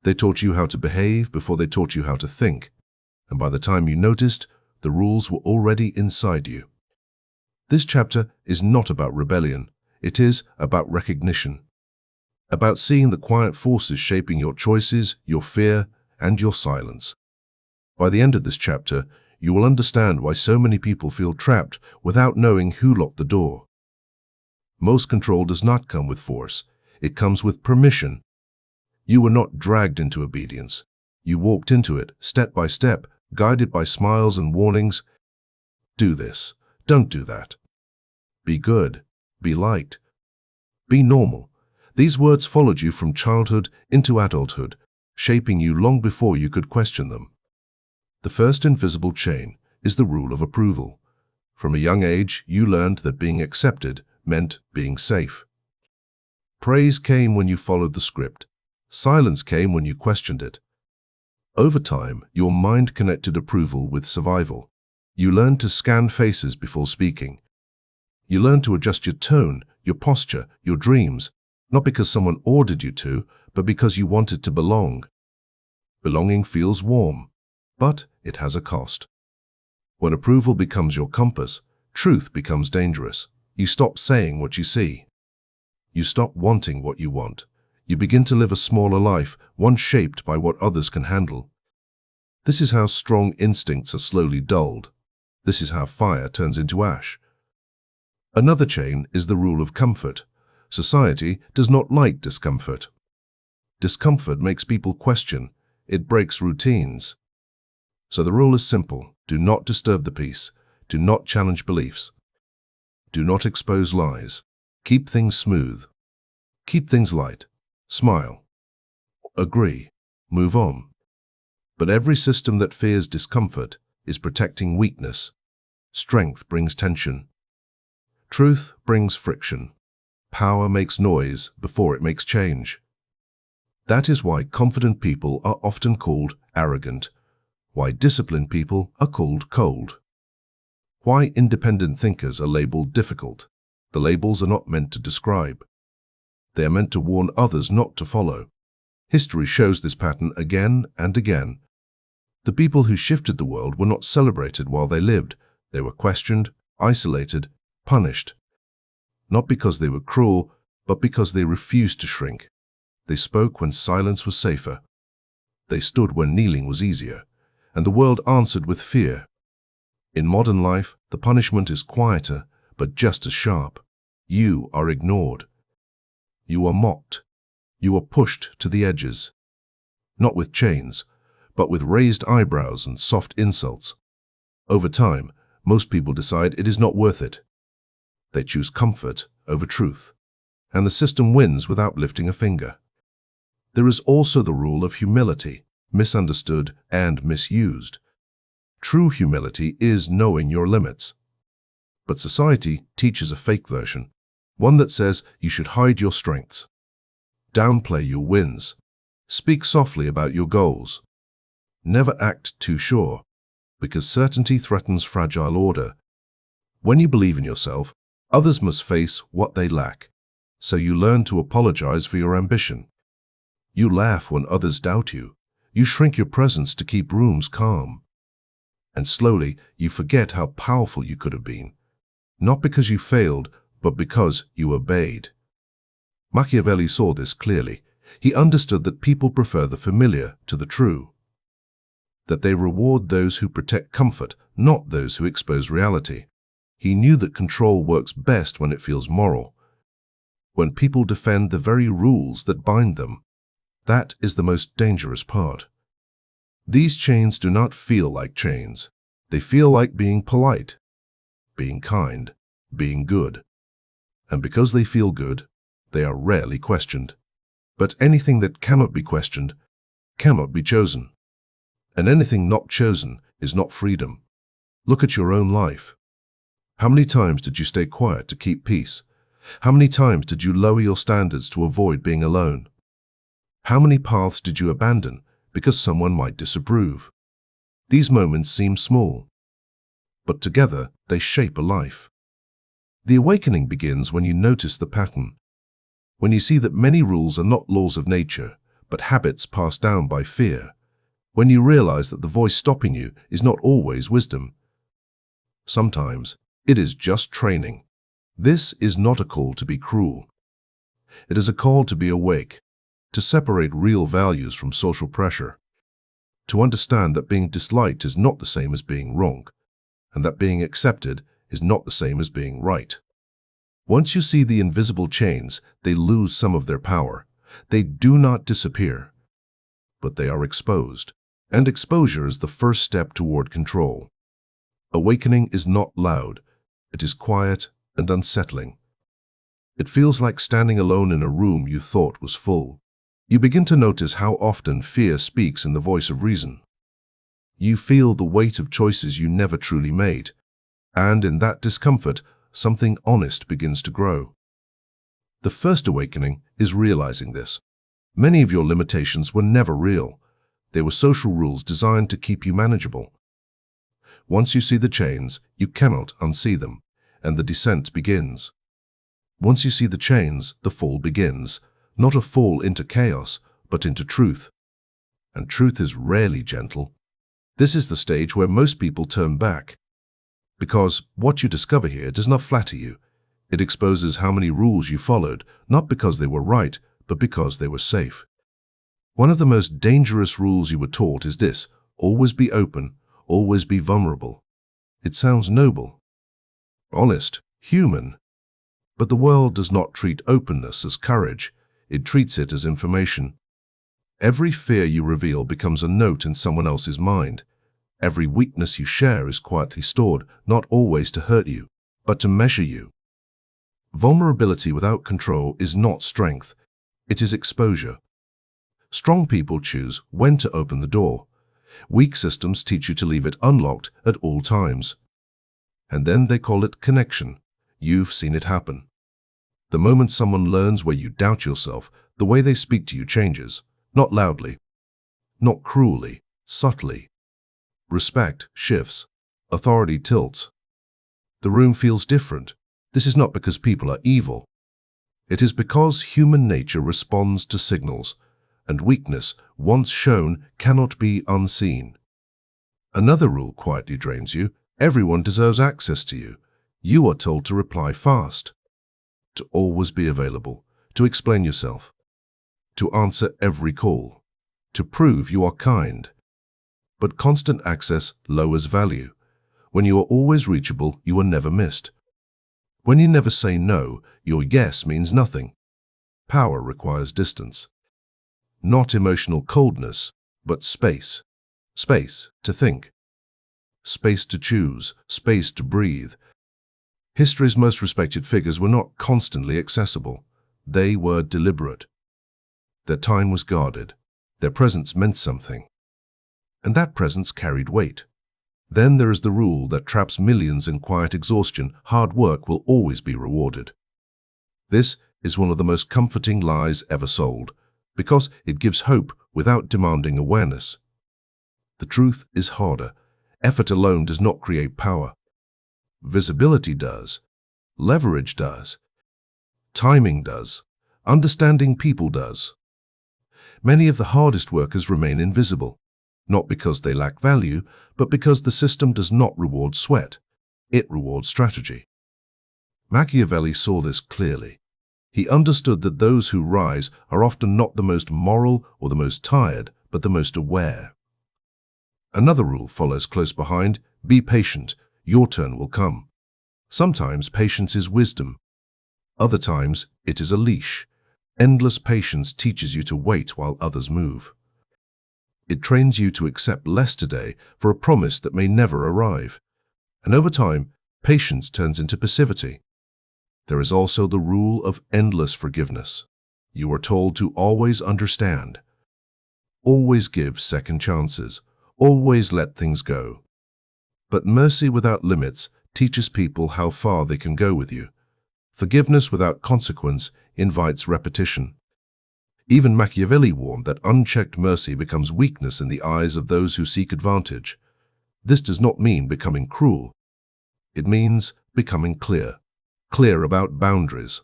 They taught you how to behave before they taught you how to think, and by the time you noticed, the rules were already inside you. This chapter is not about rebellion. It is about recognition, about seeing the quiet forces shaping your choices, your fear, and your silence. By the end of this chapter, you will understand why so many people feel trapped without knowing who locked the door. Most control does not come with force. It comes with permission. You were not dragged into obedience. You walked into it, step by step, guided by smiles and warnings. Do this. Don't do that. Be good. Be liked. Be normal. These words followed you from childhood into adulthood, shaping you long before you could question them. The first invisible chain is the rule of approval. From a young age, you learned that being accepted meant being safe. Praise came when you followed the script. Silence came when you questioned it. Over time, your mind connected approval with survival. You learned to scan faces before speaking. You learned to adjust your tone, your posture, your dreams, not because someone ordered you to, but because you wanted to belong. Belonging feels warm, but it has a cost. When approval becomes your compass, truth becomes dangerous. You stop saying what you see. You stop wanting what you want. You begin to live a smaller life, one shaped by what others can handle. This is how strong instincts are slowly dulled. This is how fire turns into ash. Another chain is the rule of comfort. Society does not like discomfort. Discomfort makes people question. It breaks routines. So the rule is simple. Do not disturb the peace. Do not challenge beliefs. Do not expose lies. Keep things smooth. Keep things light. Smile. Agree. Move on. But every system that fears discomfort is protecting weakness. Strength brings tension. Truth brings friction. Power makes noise before it makes change. That is why confident people are often called arrogant, why disciplined people are called cold, why independent thinkers are labeled difficult. The labels are not meant to describe. They are meant to warn others not to follow. History shows this pattern again and again. The people who shifted the world were not celebrated while they lived. They were questioned, isolated, punished. Not because they were cruel, but because they refused to shrink. They spoke when silence was safer. They stood when kneeling was easier, and the world answered with fear. In modern life, the punishment is quieter, but just as sharp. You are ignored. You are mocked. You are pushed to the edges. Not with chains, but with raised eyebrows and soft insults. Over time, most people decide it is not worth it. They choose comfort over truth, and the system wins without lifting a finger. There is also the rule of humility, misunderstood and misused. True humility is knowing your limits. But society teaches a fake version, one that says you should hide your strengths, downplay your wins, speak softly about your goals. Never act too sure, because certainty threatens fragile order. When you believe in yourself, others must face what they lack, so you learn to apologize for your ambition. You laugh when others doubt you. You shrink your presence to keep rooms calm. And slowly, you forget how powerful you could have been, not because you failed, but because you obeyed. Machiavelli saw this clearly. He understood that people prefer the familiar to the true, that they reward those who protect comfort, not those who expose reality. He knew that control works best when it feels moral, when people defend the very rules that bind them. That is the most dangerous part. These chains do not feel like chains. They feel like being polite, being kind, being good. And because they feel good, they are rarely questioned. But anything that cannot be questioned cannot be chosen. And anything not chosen is not freedom. Look at your own life. How many times did you stay quiet to keep peace? How many times did you lower your standards to avoid being alone? How many paths did you abandon because someone might disapprove? These moments seem small, but together they shape a life. The awakening begins when you notice the pattern, when you see that many rules are not laws of nature, but habits passed down by fear. When you realize that the voice stopping you is not always wisdom. Sometimes it is just training. This is not a call to be cruel. It is a call to be awake, to separate real values from social pressure, to understand that being disliked is not the same as being wrong, and that being accepted is not the same as being right. Once you see the invisible chains, they lose some of their power. They do not disappear, but they are exposed. And exposure is the first step toward control. Awakening is not loud. It is quiet and unsettling. It feels like standing alone in a room you thought was full. You begin to notice how often fear speaks in the voice of reason. You feel the weight of choices you never truly made, and in that discomfort, something honest begins to grow. The first awakening is realizing this. Many of your limitations were never real. They were social rules designed to keep you manageable. Once you see the chains, you cannot unsee them, and the descent begins. Once you see the chains, the fall begins, not a fall into chaos, but into truth. And truth is rarely gentle. This is the stage where most people turn back, because what you discover here does not flatter you. It exposes how many rules you followed, not because they were right, but because they were safe. One of the most dangerous rules you were taught is this: always be open, always be vulnerable. It sounds noble, honest, human. But the world does not treat openness as courage. It treats it as information. Every fear you reveal becomes a note in someone else's mind. Every weakness you share is quietly stored, not always to hurt you, but to measure you. Vulnerability without control is not strength. It is exposure. Strong people choose when to open the door. Weak systems teach you to leave it unlocked at all times. And then they call it connection. You've seen it happen. The moment someone learns where you doubt yourself, the way they speak to you changes. Not loudly, not cruelly, subtly. Respect shifts. Authority tilts. The room feels different. This is not because people are evil. It is because human nature responds to signals, and weakness, once shown, cannot be unseen. Another rule quietly drains you. Everyone deserves access to you. You are told to reply fast, to always be available, to explain yourself, to answer every call, to prove you are kind. But constant access lowers value. When you are always reachable, you are never missed. When you never say no, your yes means nothing. Power requires distance. Not emotional coldness, but space. Space to think. Space to choose. Space to breathe. History's most respected figures were not constantly accessible. They were deliberate. Their time was guarded. Their presence meant something. And that presence carried weight. Then there is the rule that traps millions in quiet exhaustion: hard work will always be rewarded. This is one of the most comforting lies ever sold, because it gives hope without demanding awareness. The truth is harder. Effort alone does not create power. Visibility does. Leverage does. Timing does. Understanding people does. Many of the hardest workers remain invisible, not because they lack value, but because the system does not reward sweat. It rewards strategy. Machiavelli saw this clearly. He understood that those who rise are often not the most moral or the most tired, but the most aware. Another rule follows close behind: be patient, your turn will come. Sometimes patience is wisdom. Other times it is a leash. Endless patience teaches you to wait while others move. It trains you to accept less today for a promise that may never arrive. And over time, patience turns into passivity. There is also the rule of endless forgiveness. You are told to always understand, always give second chances, always let things go. But mercy without limits teaches people how far they can go with you. Forgiveness without consequence invites repetition. Even Machiavelli warned that unchecked mercy becomes weakness in the eyes of those who seek advantage. This does not mean becoming cruel. It means becoming clear. Clear about boundaries.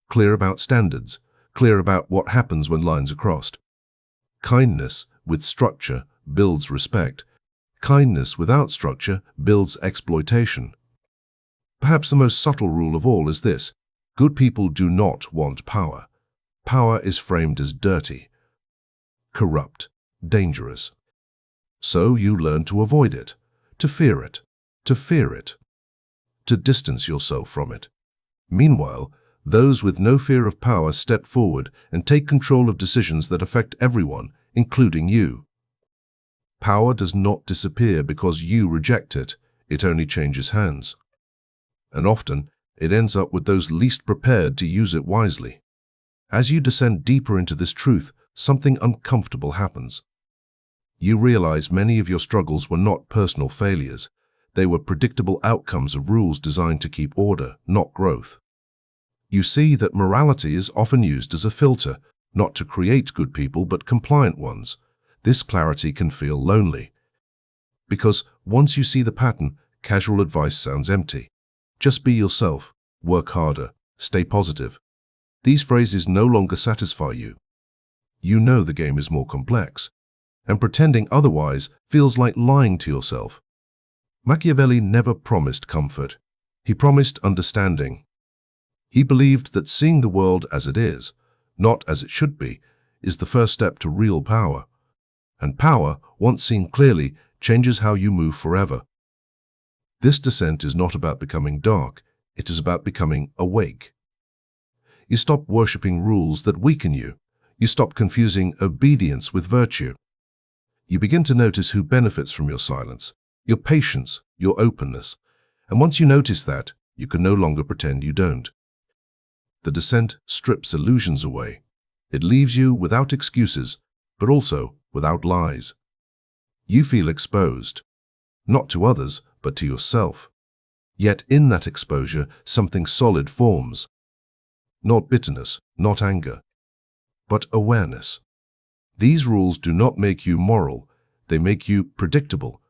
Clear about standards. Clear about what happens when lines are crossed. Kindness with structure builds respect. Kindness without structure builds exploitation. Perhaps the most subtle rule of all is this: good people do not want power. Power is framed as dirty, corrupt, dangerous. So you learn to avoid it, to fear it, to distance yourself from it. Meanwhile, those with no fear of power step forward and take control of decisions that affect everyone, including you. Power does not disappear because you reject it. It only changes hands. And often, it ends up with those least prepared to use it wisely. As you descend deeper into this truth, something uncomfortable happens. You realize many of your struggles were not personal failures. They were predictable outcomes of rules designed to keep order, not growth. You see that morality is often used as a filter, not to create good people but compliant ones. This clarity can feel lonely. Because once you see the pattern, casual advice sounds empty. Just be yourself, work harder, stay positive. These phrases no longer satisfy you. You know the game is more complex, and pretending otherwise feels like lying to yourself. Machiavelli never promised comfort. He promised understanding. He believed that seeing the world as it is, not as it should be, is the first step to real power. And power, once seen clearly, changes how you move forever. This descent is not about becoming dark, it is about becoming awake. You stop worshipping rules that weaken you. You stop confusing obedience with virtue. You begin to notice who benefits from your silence, your patience, your openness. And once you notice that, you can no longer pretend you don't. The descent strips illusions away. It leaves you without excuses, but also without lies. You feel exposed, not to others, but to yourself. Yet in that exposure, something solid forms. Not bitterness, not anger, but awareness. These rules do not make you moral, they make you predictable.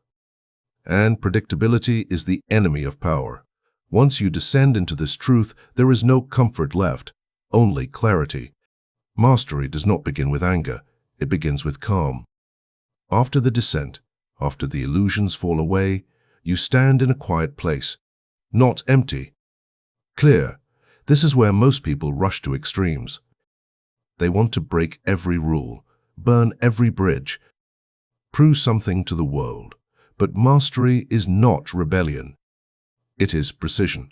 And predictability is the enemy of power. Once you descend into this truth, there is no comfort left, only clarity. Mastery does not begin with anger, it begins with calm. After the descent, after the illusions fall away, you stand in a quiet place, not empty, clear. This is where most people rush to extremes. They want to break every rule, burn every bridge, prove something to the world. But mastery is not rebellion. It is precision.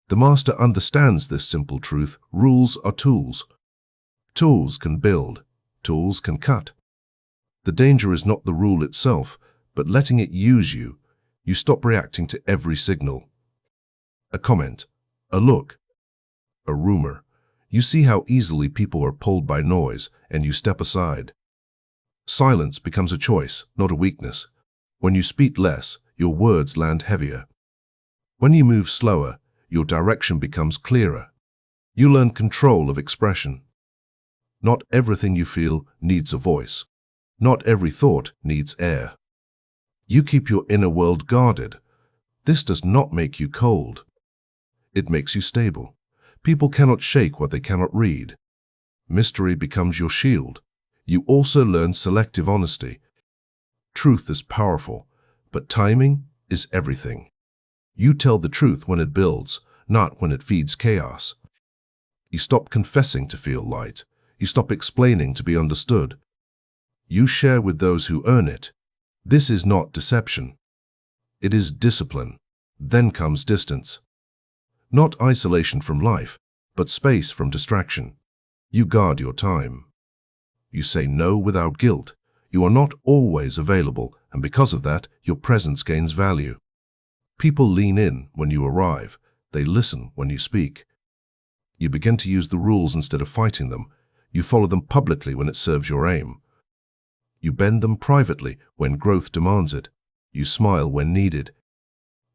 The master understands this simple truth: rules are tools. Tools can build, tools can cut. The danger is not the rule itself, but letting it use you. You stop reacting to every signal. A comment, a look, a rumor. You see how easily people are pulled by noise, and you step aside. Silence becomes a choice, not a weakness. When you speak less, your words land heavier. When you move slower, your direction becomes clearer. You learn control of expression. Not everything you feel needs a voice. Not every thought needs air. You keep your inner world guarded. This does not make you cold. It makes you stable. People cannot shake what they cannot read. Mystery becomes your shield. You also learn selective honesty. Truth is powerful, but timing is everything. You tell the truth when it builds, not when it feeds chaos. You stop confessing to feel light. You stop explaining to be understood. You share with those who earn it. This is not deception. It is discipline. Then comes distance. Not isolation from life, but space from distraction. You guard your time. You say no without guilt. You are not always available, and because of that, your presence gains value. People lean in when you arrive. They listen when you speak. You begin to use the rules instead of fighting them. You follow them publicly when it serves your aim. You bend them privately when growth demands it. You smile when needed.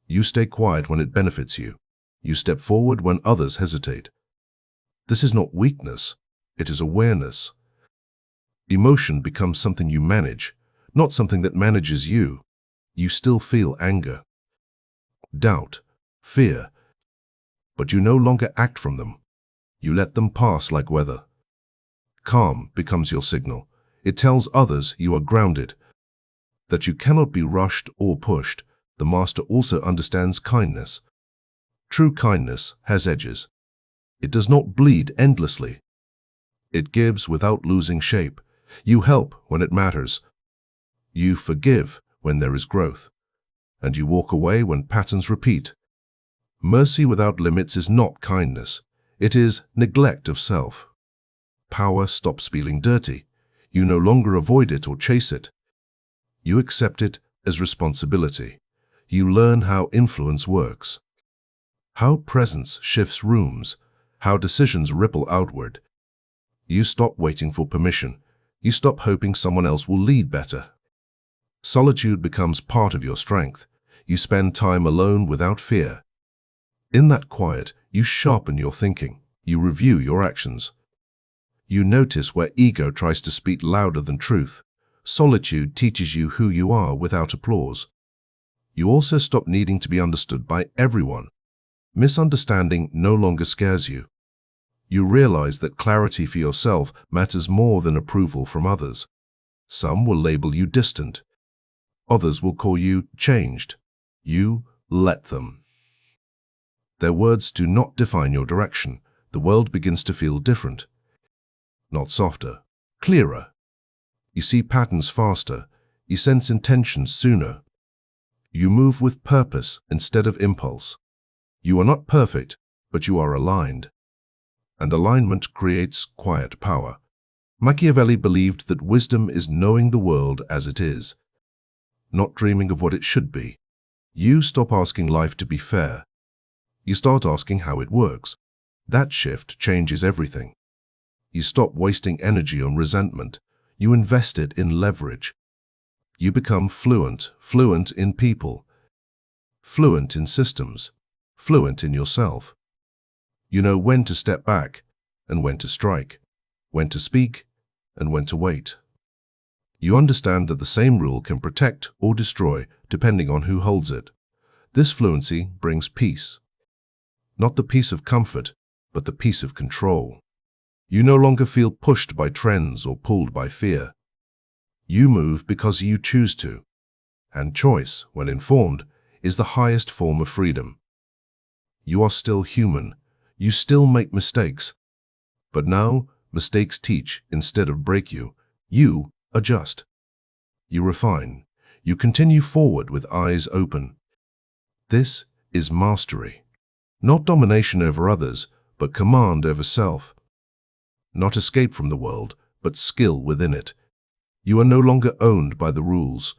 You stay quiet when it benefits you. You step forward when others hesitate. This is not weakness. It is awareness. Emotion becomes something you manage, not something that manages you. You still feel anger, doubt, fear, but you no longer act from them. You let them pass like weather. Calm becomes your signal. It tells others you are grounded, that you cannot be rushed or pushed. The master also understands kindness. True kindness has edges. It does not bleed endlessly. It gives without losing shape. You help when it matters. You forgive when there is growth. And you walk away when patterns repeat. Mercy without limits is not kindness. It is neglect of self. Power stops feeling dirty. You no longer avoid it or chase it. You accept it as responsibility. You learn how influence works, how presence shifts rooms, how decisions ripple outward. You stop waiting for permission. You stop hoping someone else will lead better. Solitude becomes part of your strength. You spend time alone without fear. In that quiet, you sharpen your thinking. You review your actions. You notice where ego tries to speak louder than truth. Solitude teaches you who you are without applause. You also stop needing to be understood by everyone. Misunderstanding no longer scares you. You realize that clarity for yourself matters more than approval from others. Some will label you distant. Others will call you changed. You let them. Their words do not define your direction. The world begins to feel different. Not softer, clearer. You see patterns faster. You sense intentions sooner. You move with purpose instead of impulse. You are not perfect, but you are aligned. And alignment creates quiet power. Machiavelli believed that wisdom is knowing the world as it is, not dreaming of what it should be. You stop asking life to be fair. You start asking how it works. That shift changes everything. You stop wasting energy on resentment. You invest it in leverage. You become fluent in people, fluent in systems, fluent in yourself. You know when to step back and when to strike, when to speak and when to wait. You understand that the same rule can protect or destroy depending on who holds it. This fluency brings peace. Not the peace of comfort, but the peace of control. You no longer feel pushed by trends or pulled by fear. You move because you choose to. And choice, when informed, is the highest form of freedom. You are still human. You still make mistakes. But now, mistakes teach instead of break you. You adjust. You refine. You continue forward with eyes open. This is mastery. Not domination over others, but command over self. Not escape from the world, but skill within it. You are no longer owned by the rules.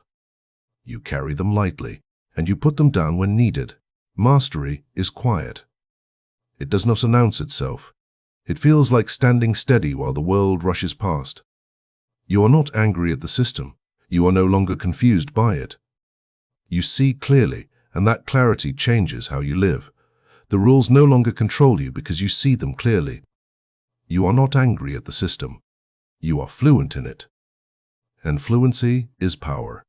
You carry them lightly, and you put them down when needed. Mastery is quiet. It does not announce itself. It feels like standing steady while the world rushes past. You are not angry at the system. You are no longer confused by it. You see clearly, and that clarity changes how you live. The rules no longer control you because you see them clearly. You are not angry at the system. You are fluent in it. And fluency is power.